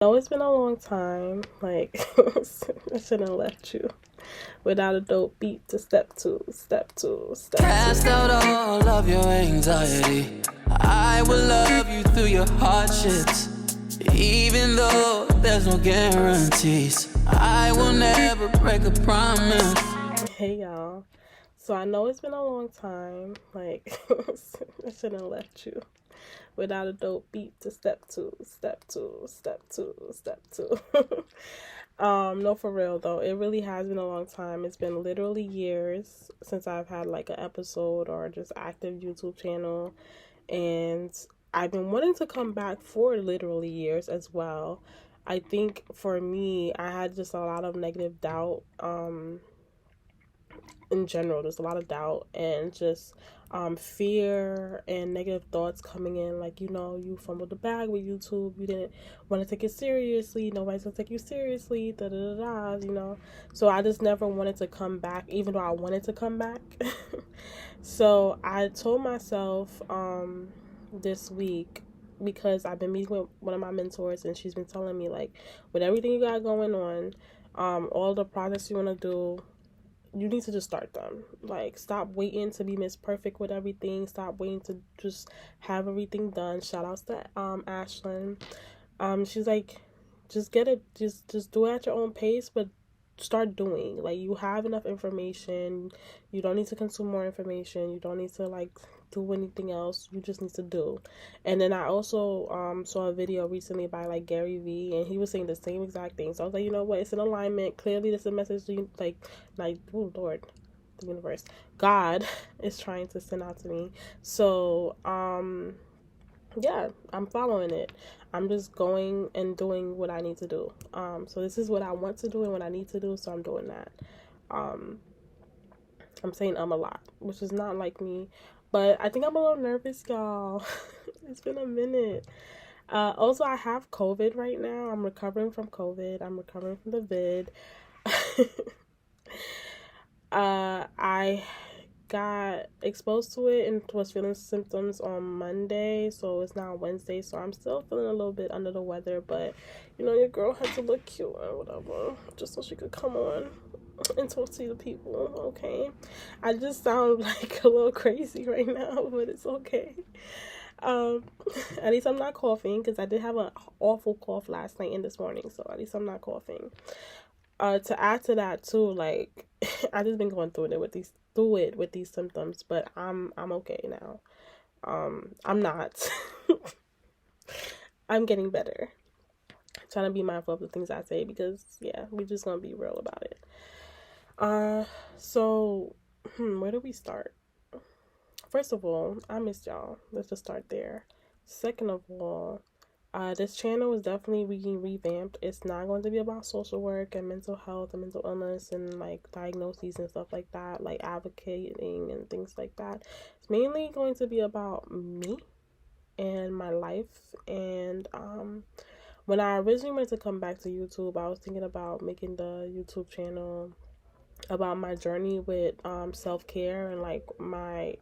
know it's been a long time. Like, I shouldn't have left you without a dope beat to step two, step two, step two. Cast out all of your anxiety. I will love you through your hardships. Even though there's no guarantees, I will never break a promise. Hey y'all. So I know it's been a long time. Like, I shouldn't have left you without a dope beat to step two, step two, step two, step two. No, for real though, it really has been a long time. It's been literally years since I've had like an episode or just active YouTube channel, and I've been wanting to come back for literally years as well. I think for me, I had just a lot of negative doubt in general. There's a lot of doubt and just fear and negative thoughts coming in, like, you fumbled the bag with YouTube, you didn't want to take it seriously, nobody's gonna take you seriously, da da da da. So I just never wanted to come back, even though I wanted to come back. So I told myself this week, because I've been meeting with one of my mentors, and she's been telling me, like, with everything you got going on, all the projects you want to do, you need to just start them. Like, stop waiting to be Miss Perfect with everything. Stop waiting to just have everything done. Shout outs to Ashlyn. She's like, just get it, just do it at your own pace, but start doing. Like, you have enough information. You don't need to consume more information. You don't need to like do anything else. You just need to do. And then I also saw a video recently by like Gary V, and he was saying the same exact thing. So I was like, you know what, it's an alignment. Clearly this is a message like oh Lord, the universe, God is trying to send out to me. So yeah, I'm following it. I'm just going and doing what I need to do. So this is what I want to do and what I need to do, so I'm doing that. I'm saying a lot, which is not like me, but I think I'm a little nervous, y'all. It's been a minute. Also, I have COVID right now. I'm recovering from COVID. I'm recovering from the vid. I got exposed to it and was feeling symptoms on Monday, so it's now Wednesday, so I'm still feeling a little bit under the weather, but your girl had to look cute or whatever, just so she could come on and talk to the people. Okay, I just sound like a little crazy right now, but it's okay. At least I'm not coughing, because I did have an awful cough last night and this morning, so at least I'm not coughing. To add to that too, like, I just been going through it with these symptoms, but I'm okay now. I'm not. I'm getting better. I'm trying to be mindful of the things I say, because yeah, we just gonna be real about it. So where do we start? First of all, I missed y'all. Let's just start there. Second of all, this channel is definitely being revamped. It's not going to be about social work and mental health and mental illness and like diagnoses and stuff like that, like advocating and things like that. It's mainly going to be about me and my life. And when I originally wanted to come back to YouTube, I was thinking about making the YouTube channel about my journey with self-care, and like my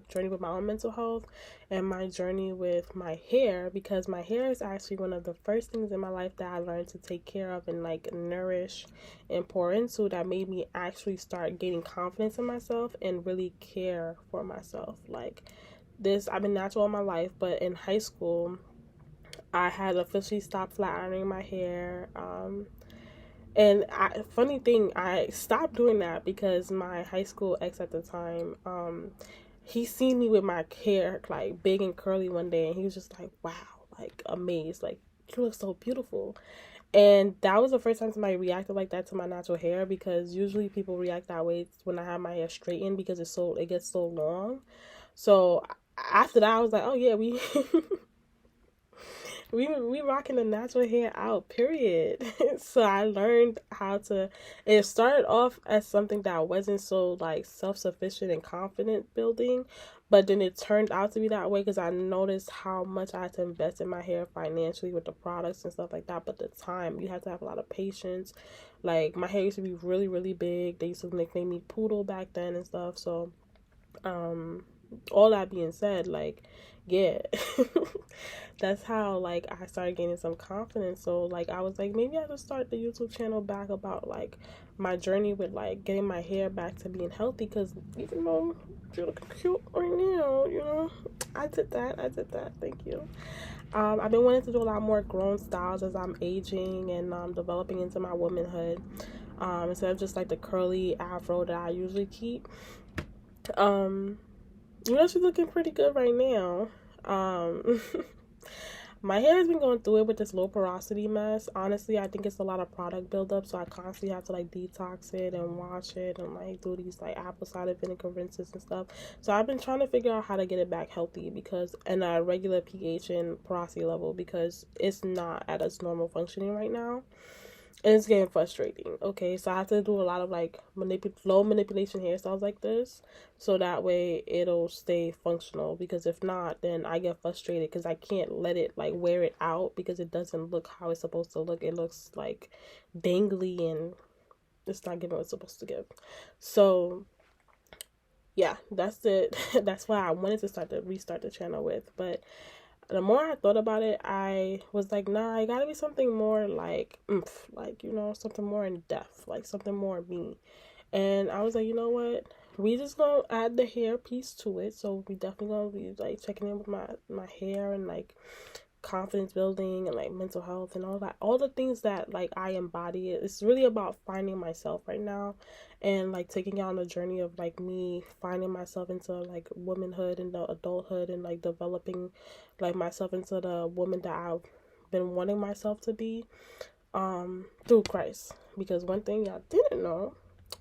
journey with my own mental health, and my journey with my hair, because my hair is actually one of the first things in my life that I learned to take care of and like nourish and pour into, that made me actually start gaining confidence in myself and really care for myself. Like, this, I've been natural all my life, but in high school I had officially stopped flat ironing my hair. And funny thing, I stopped doing that because my high school ex at the time, he seen me with my hair like big and curly one day, and he was just like, wow, like amazed, like, you look so beautiful. And that was the first time somebody reacted like that to my natural hair, because usually people react that way when I have my hair straightened, because it gets so long. So after that, I was like, oh yeah, we we rocking the natural hair out, period. So I learned how to. It started off as something that wasn't so like self-sufficient and confident building, but then it turned out to be that way, because I noticed how much I had to invest in my hair financially with the products and stuff like that. But the time, you had to have a lot of patience. Like, my hair used to be really, really big. They used to nickname me Poodle back then and stuff. So all that being said, like, yeah, that's how like I started gaining some confidence. So like I was like, maybe I should start the YouTube channel back about like my journey with like getting my hair back to being healthy. Because even though you're looking cute right now, you know, I did that. Thank you. I've been wanting to do a lot more grown styles as I'm aging and developing into my womanhood. Instead of just like the curly afro that I usually keep. Um, you know, she's looking pretty good right now. Um, my hair has been going through it with this low porosity mess. Honestly, I think it's a lot of product buildup, so I constantly have to like detox it and wash it and like do these like apple cider vinegar rinses and stuff. So I've been trying to figure out how to get it back healthy because and a regular pH and porosity level because it's not at its normal functioning right now. And it's getting frustrating. Okay, so I have to do a lot of like low manipulation hairstyles like this, so that way it'll stay functional. Because if not, then I get frustrated because I can't let it like wear it out because it doesn't look how it's supposed to look. It looks like dangly and it's not giving what it's supposed to give. So yeah, that's it. That's why I wanted to restart the channel with, but the more I thought about it, I was like, nah, it gotta be something more like, like, you know, something more in depth, like something more me. And I was like, you know what? We just gonna add the hair piece to it. So we definitely gonna be like checking in with my hair and like confidence building and like mental health and all that, all the things that like I embody. It's really about finding myself right now and like taking out on a journey of like me finding myself into like womanhood and the adulthood and like developing like myself into the woman that I've been wanting myself to be through Christ. Because one thing y'all didn't know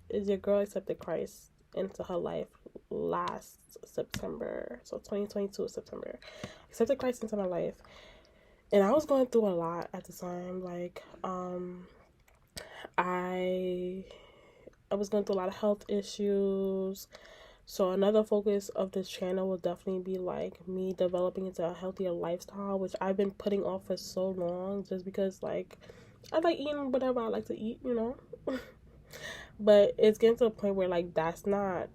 is your girl accepted Christ into her life last September. So 2022 September. Accepted Christ into my life. And I was going through a lot at the time. Like, I was going through a lot of health issues. So another focus of this channel will definitely be like me developing into a healthier lifestyle, which I've been putting off for so long just because like I like eating whatever I like to eat, you know. But it's getting to a point where like that's not,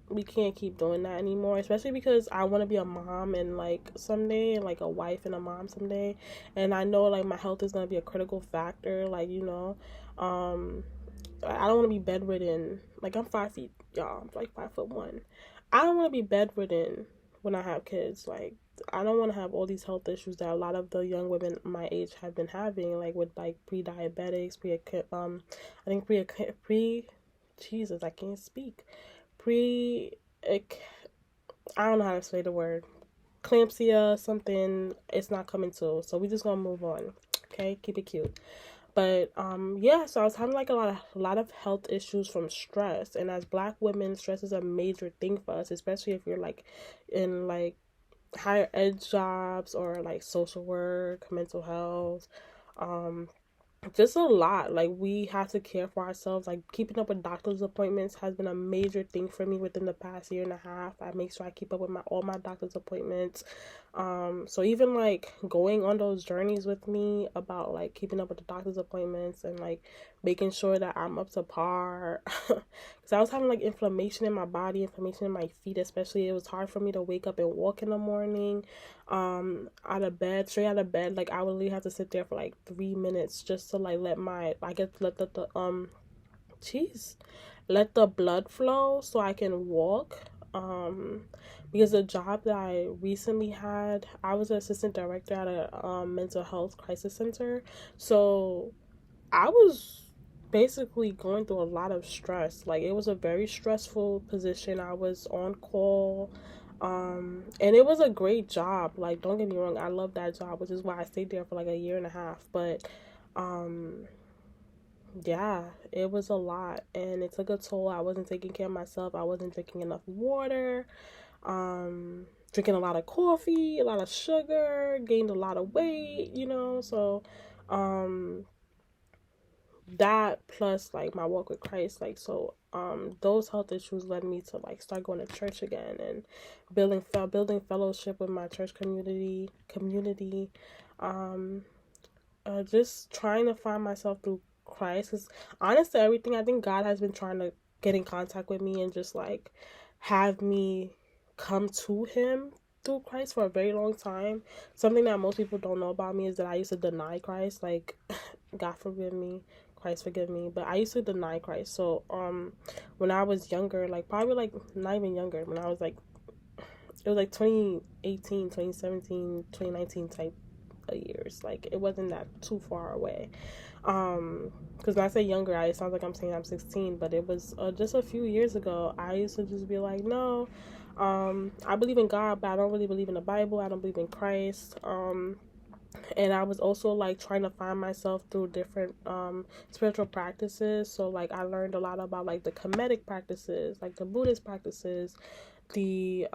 we can't keep doing that anymore, especially because I want to be a mom and like someday, like a wife and a mom someday, and I know like my health is going to be a critical factor, like, you know. I don't want to be bedridden. Like, I'm 5 feet, y'all. I'm like 5'1". I don't want to be bedridden when I have kids. Like, I don't want to have all these health issues that a lot of the young women my age have been having, like with like pre-diabetics, I think Jesus, I can't speak. Pre, I don't know how to say the word. Eclampsia, something. It's not coming to. So we just gonna move on. Okay, keep it cute. But yeah, so I was having like a lot of health issues from stress, and as Black women, stress is a major thing for us, especially if you're like in like higher ed jobs or like social work, mental health, um just a lot. Like, we have to care for ourselves. Like, keeping up with doctor's appointments has been a major thing for me within the past year and a half. I make sure I keep up with all my doctor's appointments. So even like going on those journeys with me about like keeping up with the doctor's appointments and like making sure that I'm up to par. Because I was having like inflammation in my body, inflammation in my feet especially. It was hard for me to wake up and walk in the morning, straight out of bed. Like, I would literally have to sit there for like 3 minutes just to like let let the blood flow so I can walk. Because the job that I recently had, I was an assistant director at a mental health crisis center. So I was basically going through a lot of stress. Like, it was a very stressful position. I was on call. And it was a great job. Like, don't get me wrong, I love that job, which is why I stayed there for like a year and a half. But yeah, it was a lot and it took a toll. I wasn't taking care of myself. I wasn't drinking enough water. Drinking a lot of coffee, a lot of sugar, gained a lot of weight, you know. So that plus like my walk with Christ, like, so those health issues led me to like start going to church again and building fellowship with my church community. um just trying to find myself through Christ. Because honestly, everything, I think God has been trying to get in contact with me and just like have me come to him through Christ for a very long time. Something that most people don't know about me is that I used to deny Christ. Like, God forgive me, Christ forgive me, but I used to deny Christ. So when I was younger, like probably like not even younger, when I was like, it was like 2018, 2017, 2019 type of years. Like, it wasn't that too far away. Because when I say younger, it sounds like I'm saying I'm 16, but it was just a few years ago. I used to just be like, no, I believe in God, but I don't really believe in the Bible. I don't believe in Christ. And I was also like trying to find myself through different spiritual practices. So like I learned a lot about like the Kemetic practices, like the Buddhist practices, the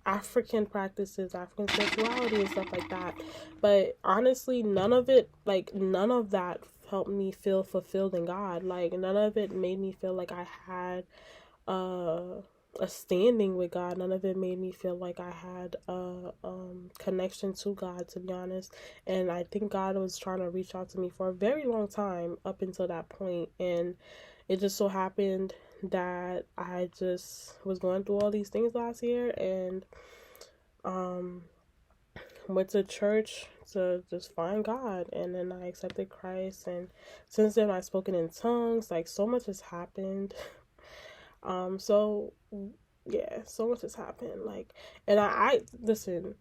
African practices, African spirituality and stuff like that. But honestly, none of that helped me feel fulfilled in God. Like none of it made me feel like I had uh a standing with God. None of it made me feel like I had a connection to God, to be honest. And I think God was trying to reach out to me for a very long time up until that point. And it just so happened that I just was going through all these things last year, and um went to church to just find God, and then I accepted Christ, and since then I've spoken in tongues. Like so much has happened. So yeah, so much has happened. Like, and I listen.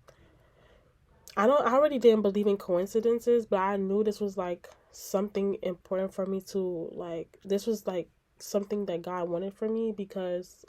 I already didn't believe in coincidences, but I knew this was like something important for me to like. This was like something that God wanted for me because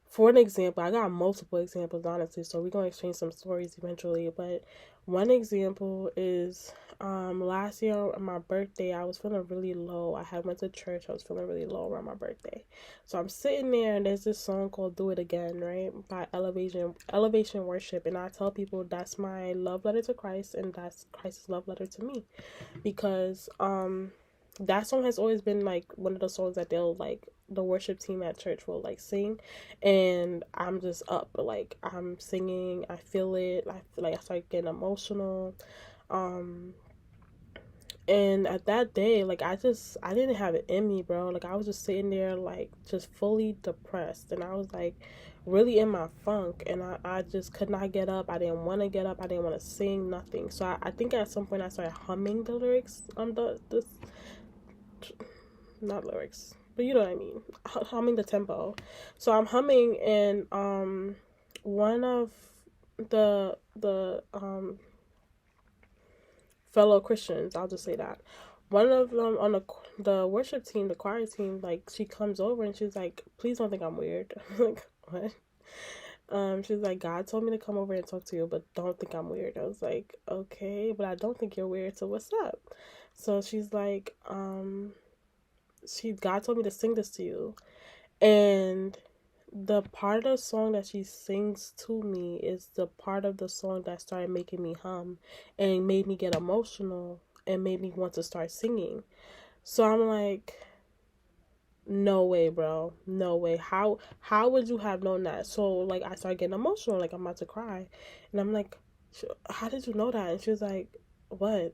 for an example, I got multiple examples, honestly, so we're gonna exchange some stories eventually. But one example is last year on my birthday, I was feeling really low. I had went to church, I was feeling really low around my birthday. So I'm sitting there and there's this song called Do It Again, right? By Elevation Worship. And I tell people that's my love letter to Christ, and that's Christ's love letter to me. Because that song has always been like one of the songs that they'll like the worship team at church will like sing, and I'm just up, like I'm singing, I feel it, I feel like I start getting emotional. um and at that day, like I didn't have it in me, bro. Like I was just sitting there like just fully depressed, and I was like really in my funk, and I just could not get up. I didn't want to get up, I didn't want to sing nothing. So I think at some point I started humming the lyrics on the not lyrics, but you know what I mean, humming the tempo. So I'm humming, and one of the fellow Christians, I'll just say that, one of them on the worship team, the choir team, like she comes over and she's like, "Please don't think I'm weird." I'm like, what? She's like, "God told me to come over and talk to you, but don't think I'm weird." I was like, "Okay, but I don't think you're weird, so what's up?" So she's like, God told me to sing this to you. And the part of the song that she sings to me is the part of the song that started making me hum and made me get emotional and made me want to start singing. So I'm like, no way, bro. No way. How would you have known that? So like I started getting emotional, like I'm about to cry. And I'm like, how did you know that? And she was like, what?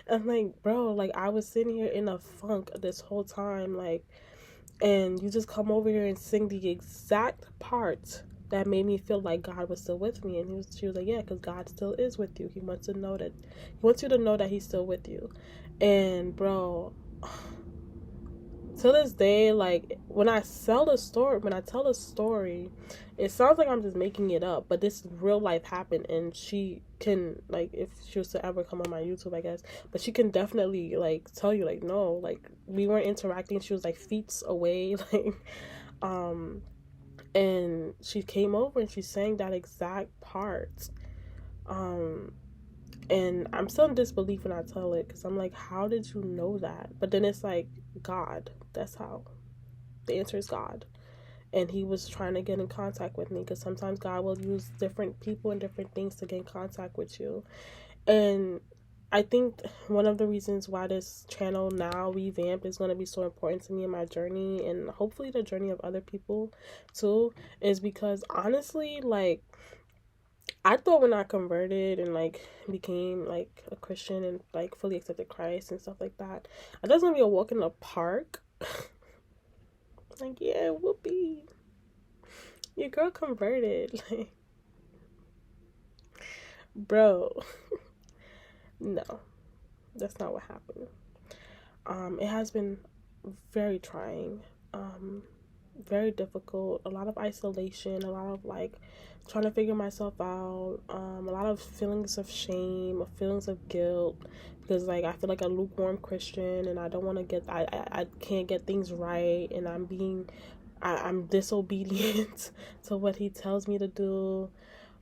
I'm like, bro, like I was sitting here in a funk this whole time, like, and you just come over here and sing the exact part that made me feel like God was still with me. And she was like, yeah, because God still is with you. He wants you to know that he's still with you. And bro, to this day, like when I tell a story, it sounds like I'm just making it up, but this real life happened. And she can, like, if she was to ever come on my YouTube, I guess, but she can definitely like tell you, like, no, like we weren't interacting, she was like feet away. Like and she came over and she sang that exact part. um and I'm still in disbelief when I tell it, because I'm like, how did you know that? But then it's like, God, that's how. The answer is God. And he was trying to get in contact with me, because sometimes God will use different people and different things to get in contact with you. And I think one of the reasons why this channel now revamped is going to be so important to me in my journey, and hopefully the journey of other people too, is because honestly, like, I thought when I converted and like became like a Christian and like fully accepted Christ and stuff like that, I thought it was gonna be a walk in the park. Like, yeah, whoopee. Your girl converted. Like, bro, no, that's not what happened. It has been very trying, um, very difficult, a lot of isolation, a lot of like trying to figure myself out, a lot of feelings of shame, feelings of guilt, because like I feel like a lukewarm Christian and I don't want to get, I can't get things right, and I'm disobedient to what he tells me to do.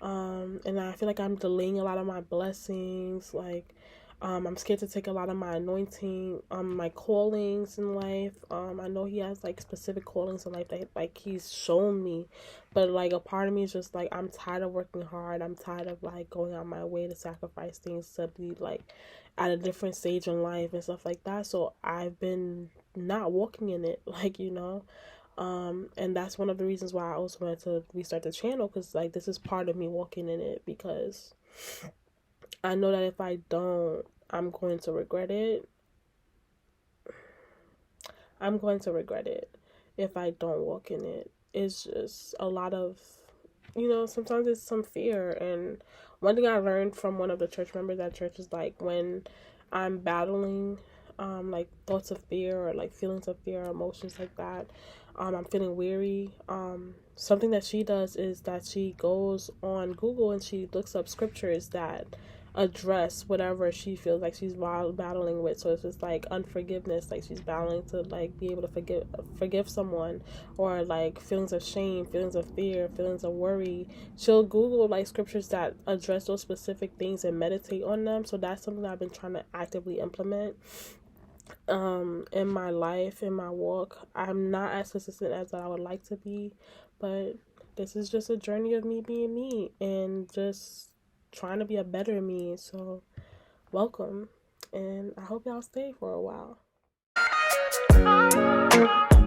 And I feel like I'm delaying a lot of my blessings. Like, I'm scared to take a lot of my anointing, my callings in life. I know he has like specific callings in life that like he's shown me, but like a part of me is just like I'm tired of working hard. I'm tired of like going out my way to sacrifice things to be like at a different stage in life and stuff like that. So I've been not walking in it, like, and that's one of the reasons why I also wanted to restart the channel, because like this is part of me walking in it, because I know that if I don't, I'm going to regret it. I'm going to regret it if I don't walk in it. It's just a lot of, sometimes it's some fear. And one thing I learned from one of the church members at church is like when I'm battling like thoughts of fear or like feelings of fear or emotions like that, I'm feeling weary. Something that she does is that she goes on Google and she looks up scriptures that address whatever she feels like she's battling with. So it's just like unforgiveness, like she's battling to like be able to forgive someone, or like feelings of shame, feelings of fear, feelings of worry. She'll Google like scriptures that address those specific things and meditate on them. So that's something that I've been trying to actively implement in my life, in my walk. I'm not as consistent as I would like to be, but this is just a journey of me being me and just trying to be a better me. So welcome, and I hope y'all stay for a while.